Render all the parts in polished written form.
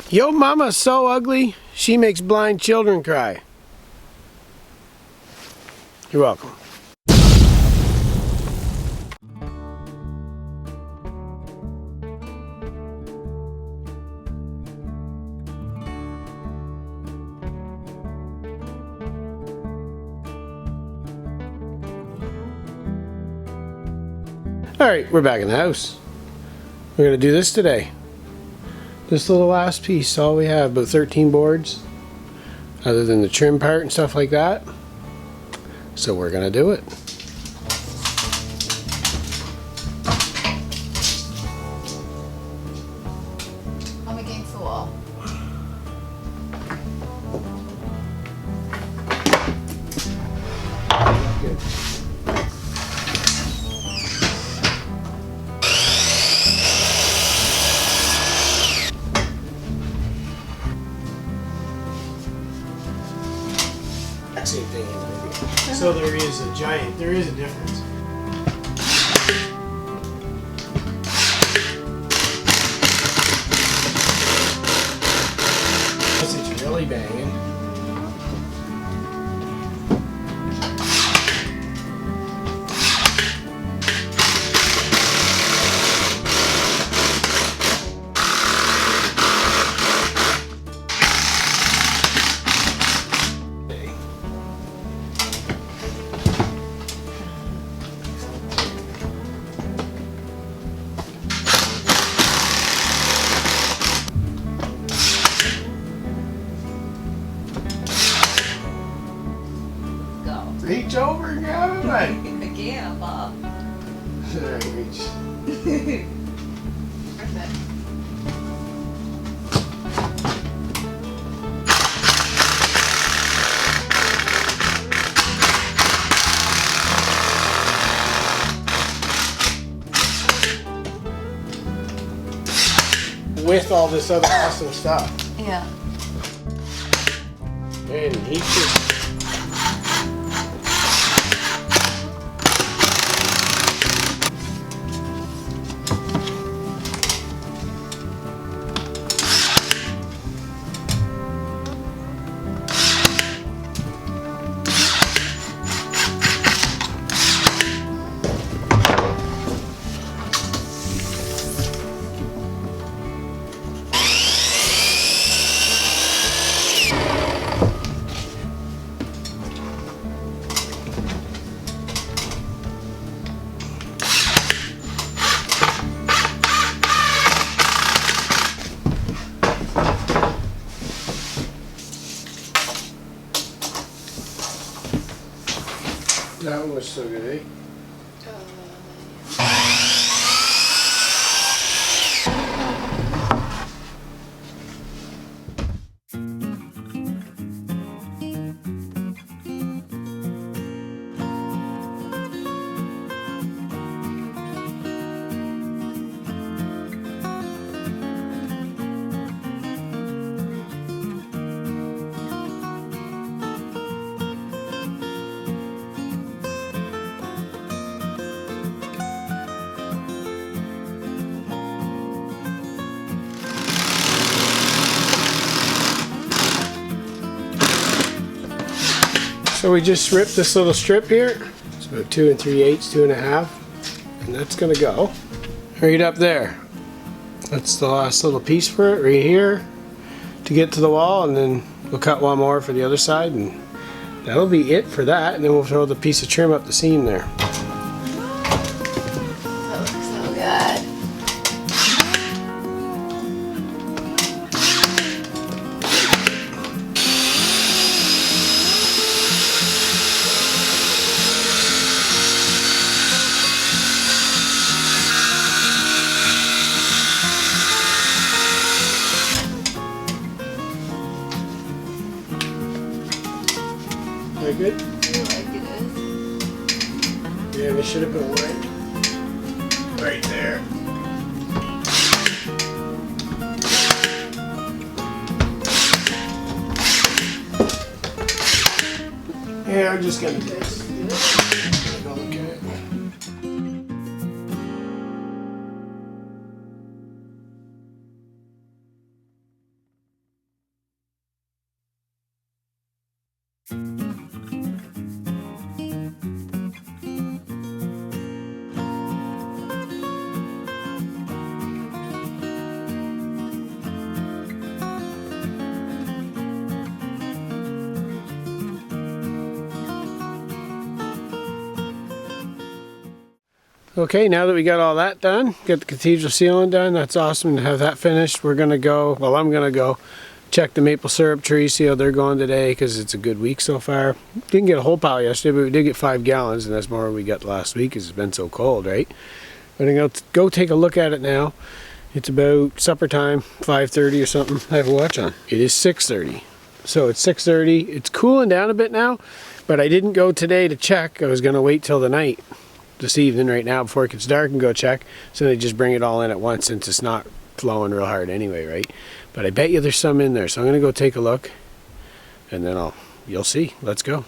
Yo mama's so ugly, she makes blind children cry. You're welcome. Alright, we're back in the house. We're going to do this today. This little last piece, all we have, about 13 boards, other than the trim part and stuff like that. So we're going to do it. I'm against the wall. Good. Same thing. So there is a difference. Unless it's really banging. Reach over and grab it, right? Yeah, Bob. Alright, reach. Perfect. With all this other awesome stuff. Yeah. And he just... That one was so good, eh? So we just ripped this little strip here. It's about 2 3/8, 2 1/2, and that's gonna go right up there. That's the last little piece for it right here to get to the wall, and then we'll cut one more for the other side, and that'll be it for that. And then we'll throw the piece of trim up the seam there. That looks so good. Very good? I feel like it is. Yeah, we should have put right there. Yeah, I'm just gonna do this. Go look at it. Okay, now that we got all that done, get the cathedral ceiling done, that's awesome to have that finished. We're gonna go, well, I'm gonna go check the maple syrup trees, see how they're going today, because it's a good week so far. Didn't get a whole pile yesterday, but we did get 5 gallons, and that's more than we got last week because it's been so cold, right? But I'm gonna go take a look at it now. It's about supper time, 5:30 or something. I have a watch on. It is 6:30. So it's 6:30. It's cooling down a bit now, but I didn't go today to check. I was gonna wait till the night. This evening right now before it gets dark and go check, so they just bring it all in at once since it's not flowing real hard anyway, right? But I bet you there's some in there, so I'm gonna go take a look and then you'll see. Let's go.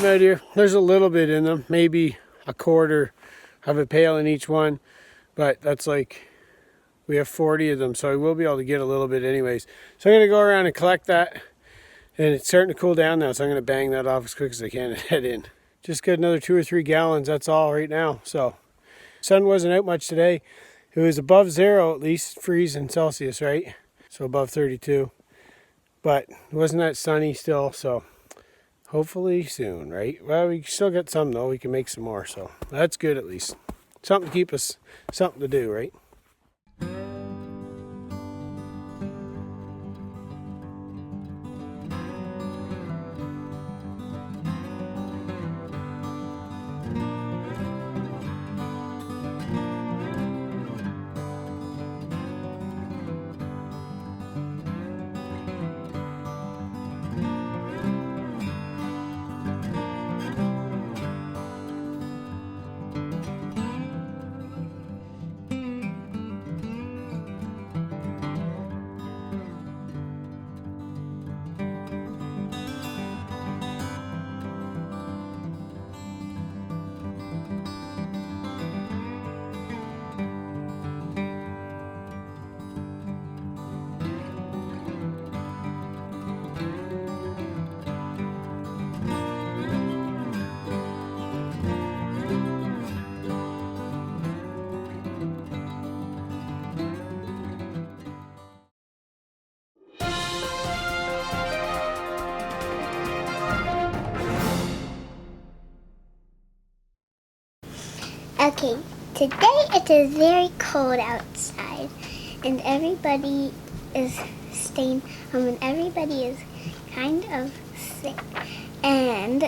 Out here, there's a little bit in them, maybe a quarter of a pail in each one, but that's like, we have 40 of them, so I will be able to get a little bit anyways. So I'm going to go around and collect that, and it's starting to cool down now, so I'm going to bang that off as quick as I can and head in. Just got another 2 or 3 gallons, that's all right now. So sun wasn't out much today. It was above 0 at least, freezing Celsius, right? So above 32, but it wasn't that sunny still, so hopefully soon, right? Well, we still got some though. We can make some more, so that's good at least. Something to keep us, something to do, right? Okay, today it is very cold outside, and everybody is staying home, and everybody is kind of sick, and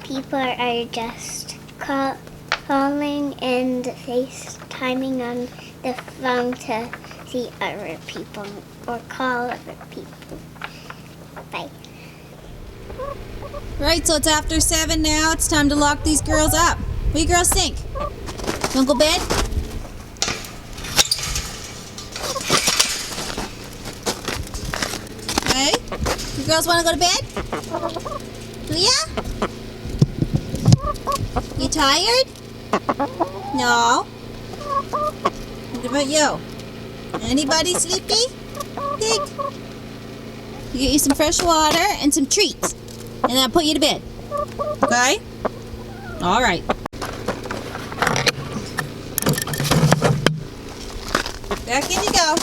people are just calling and FaceTiming on the phone to see other people or call other people. Bye. Right, so it's after 7 now. It's time to lock these girls up. What do you girls think? You wanna go bed? Hey? You girls wanna go to bed? Do ya? You tired? No? What about you? Anybody sleepy? Think? You get you some fresh water and some treats. And then I'll put you to bed. Okay? Alright. Back in you go.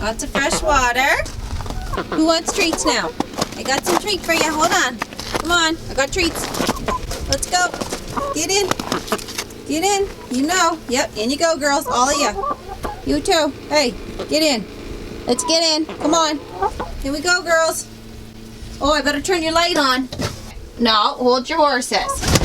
Lots of fresh water. Who wants treats now? I got some treats for you. Hold on. Come on. I got treats. Let's go. Get in. Get in. You know. Yep, in you go, girls. All of you. You too. Hey, get in. Let's get in. Come on. Here we go, girls. Oh, I better turn your light on. No, hold your horses.